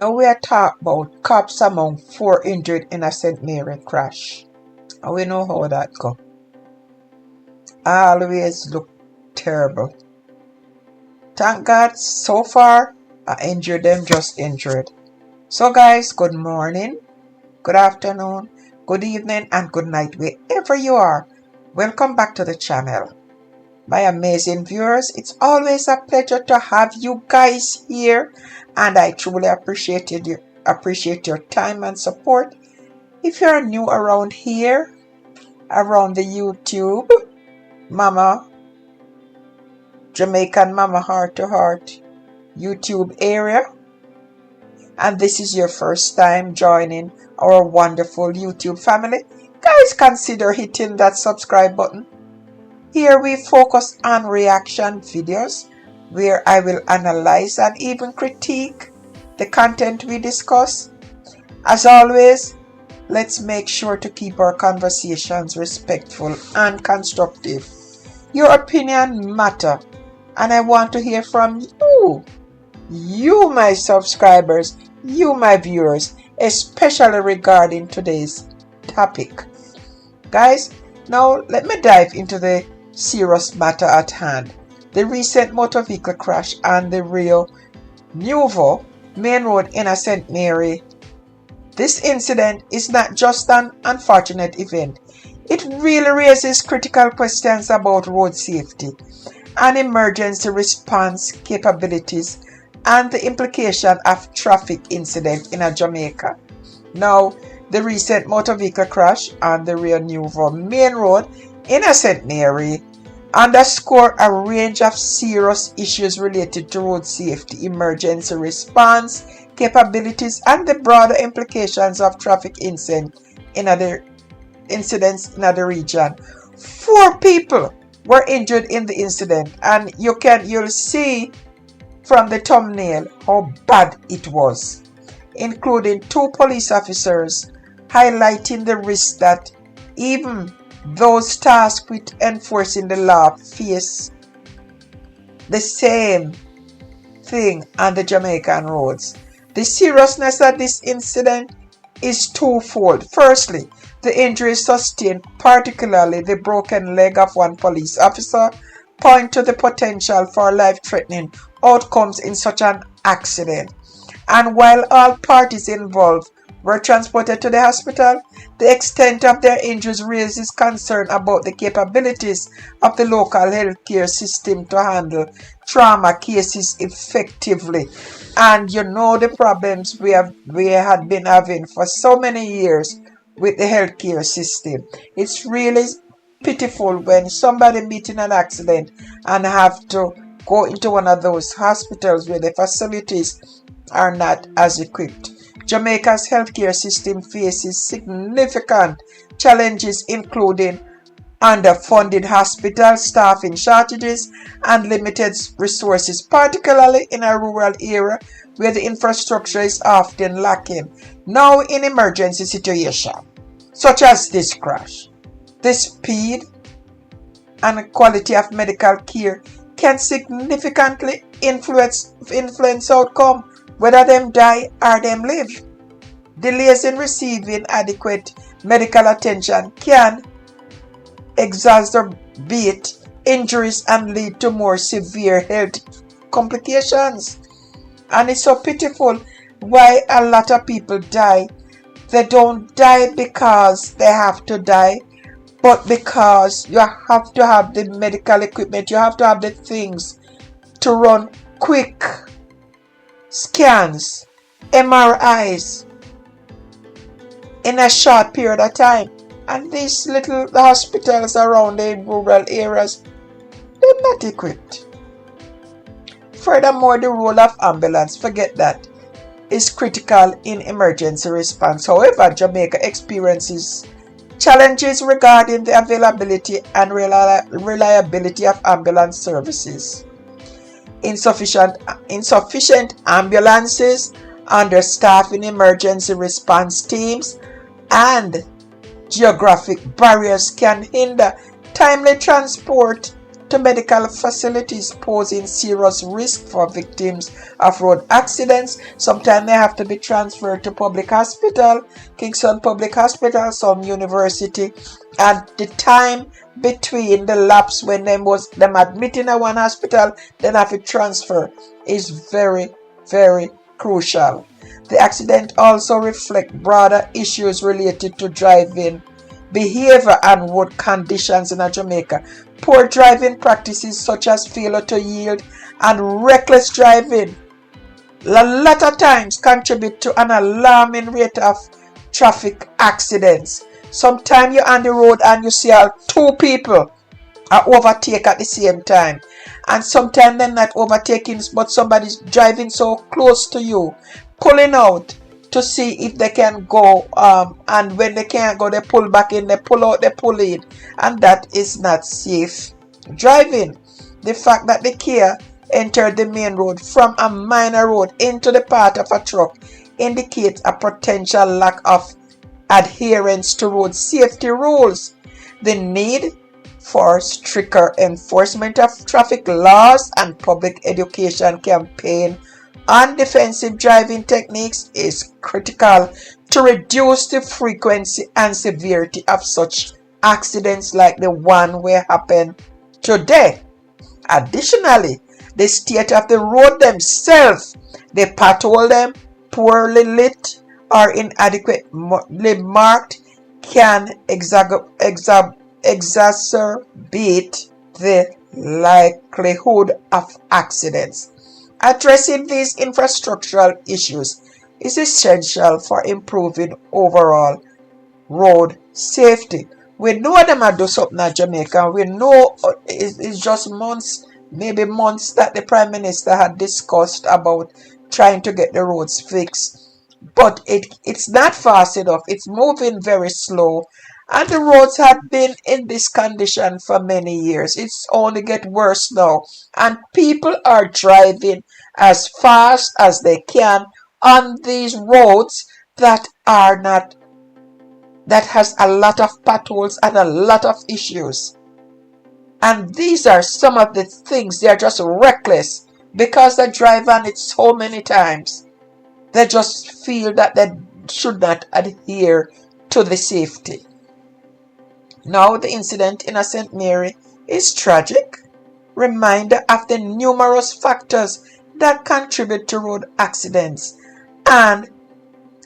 Now we are talking about cops among 4 injured in a St. Mary crash. And we know how that go. Always look terrible. Thank God, so far, I injured them just injured. So guys, good morning, good afternoon, good evening, and good night, wherever you are. Welcome back to the channel. My amazing viewers, it's always a pleasure to have you guys here, and I truly appreciate your time and support. If you're new around here, around the YouTube, Mama, Jamaican Mama Heart to Heart YouTube area, and this is your first time joining our wonderful YouTube family, guys, consider hitting that subscribe button. Here we focus on reaction videos where I will analyze and even critique the content we discuss. As always, let's make sure to keep our conversations respectful and constructive. Your opinion matters, and I want to hear from you my subscribers, you my viewers, especially regarding today's topic. Guys, now let me dive into the serious matter at hand. The recent motor vehicle crash on the Rio Nuevo main road in St. Mary. This incident is not just an unfortunate event. It really raises critical questions about road safety and emergency response capabilities and the implication of traffic incident in Jamaica. Now, the recent motor vehicle crash on the Rio Nuevo main road in St. Mary underscore a range of serious issues related to road safety, emergency response capabilities, and the broader implications of traffic incidents in the region. 4 people were injured in the incident, and you'll see from the thumbnail how bad it was, including 2 police officers, highlighting the risk that even those tasked with enforcing the law face the same thing on the Jamaican roads. The seriousness of this incident is twofold. Firstly, the injuries sustained, particularly the broken leg of one police officer, point to the potential for life-threatening outcomes in such an accident. And while all parties involved were transported to the hospital, the extent of their injuries raises concern about the capabilities of the local healthcare system to handle trauma cases effectively. And you know the problems we had been having for so many years with the healthcare system. It's really pitiful when somebody meets in an accident and have to go into one of those hospitals where the facilities are not as equipped. Jamaica's healthcare system faces significant challenges, including underfunded hospital staffing shortages and limited resources, particularly in a rural area where the infrastructure is often lacking. Now, in emergency situations such as this crash, the speed and quality of medical care can significantly influence outcome, whether them die or them live. Delays in receiving adequate medical attention can exacerbate injuries and lead to more severe health complications. And it's so pitiful why a lot of people die. They don't die because they have to die, but because you have to have the medical equipment, you have to have the things to run quick scans, MRIs in a short period of time. And these little hospitals around the rural areas, they're not equipped. Furthermore, the role of ambulance, forget that, is critical in emergency response. However, Jamaica experiences challenges regarding the availability and reliability of ambulance services. Insufficient ambulances, understaffing emergency response teams, and geographic barriers can hinder timely transport to medical facilities, posing serious risk for victims of road accidents. Sometimes they have to be transferred to public hospital, Kingston Public Hospital, some university, and the time between the lapse when them admit in a one hospital, then have to transfer is very, very crucial. The accident also reflect broader issues related to driving behavior and road conditions in Jamaica. Poor driving practices such as failure to yield and reckless driving a lot of times contribute to an alarming rate of traffic accidents. Sometimes you're on the road and you see two people overtake at the same time, and sometimes they're not overtaking, but somebody's driving so close to you, pulling out to see if they can go, and when they can't go, they pull back in, they pull out, they pull in, and that is not safe driving. The fact that the car entered the main road from a minor road into the path of a truck indicates a potential lack of adherence to road safety rules. The need for stricter enforcement of traffic laws and public education campaign on defensive driving techniques is critical to reduce the frequency and severity of such accidents like the one where happened today. Additionally, the state of the road themselves, the pothole them, poorly lit or inadequately marked, can exacerbate the likelihood of accidents. Addressing these infrastructural issues is essential for improving overall road safety. We know them are do something at Jamaica. We know it's just months, maybe months, that the Prime Minister had discussed about trying to get the roads fixed. But it's not fast enough. It's moving very slow. And the roads have been in this condition for many years. It's only get worse now. And people are driving as fast as they can on these roads that has a lot of potholes and a lot of issues. And these are some of the things. They are just reckless because they drive on it so many times. They just feel that they should not adhere to the safety. Now, the incident in St. Mary is tragic, reminder of the numerous factors that contribute to road accidents, and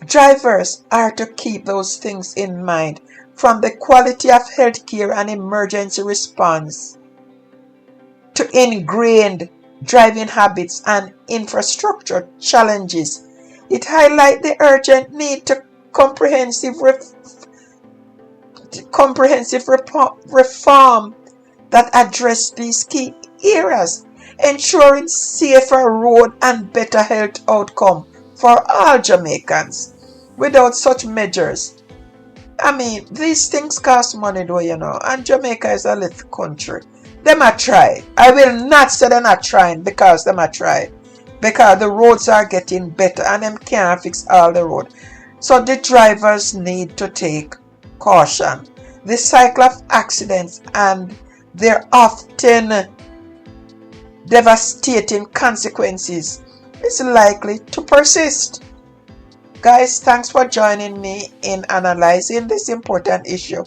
drivers are to keep those things in mind, from the quality of healthcare and emergency response to ingrained driving habits and infrastructure challenges. It highlights the urgent need to comprehensive reform that address these key areas, ensuring safer road and better health outcome for all Jamaicans. Without such measures, these things cost money though, and Jamaica is a little country. Them are try. I will not say they're not trying, because them are try. Because the roads are getting better and them can't fix all the road. So the drivers need to take caution. The cycle of accidents and their often devastating consequences is likely to persist. Guys, thanks for joining me in analyzing this important issue.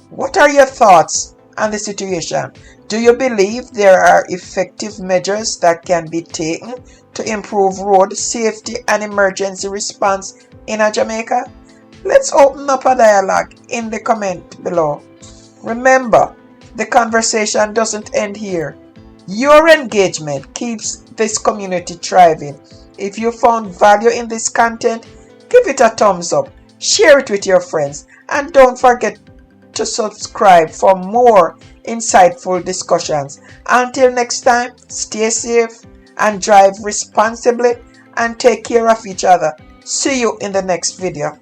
What are your thoughts on the situation? Do you believe there are effective measures that can be taken to improve road safety and emergency response in Jamaica? Let's open up a dialogue in the comment below. Remember, the conversation doesn't end here. Your engagement keeps this community thriving. If you found value in this content, give it a thumbs up, share it with your friends, and don't forget to subscribe for more insightful discussions. Until next time, stay safe and drive responsibly and take care of each other. See you in the next video.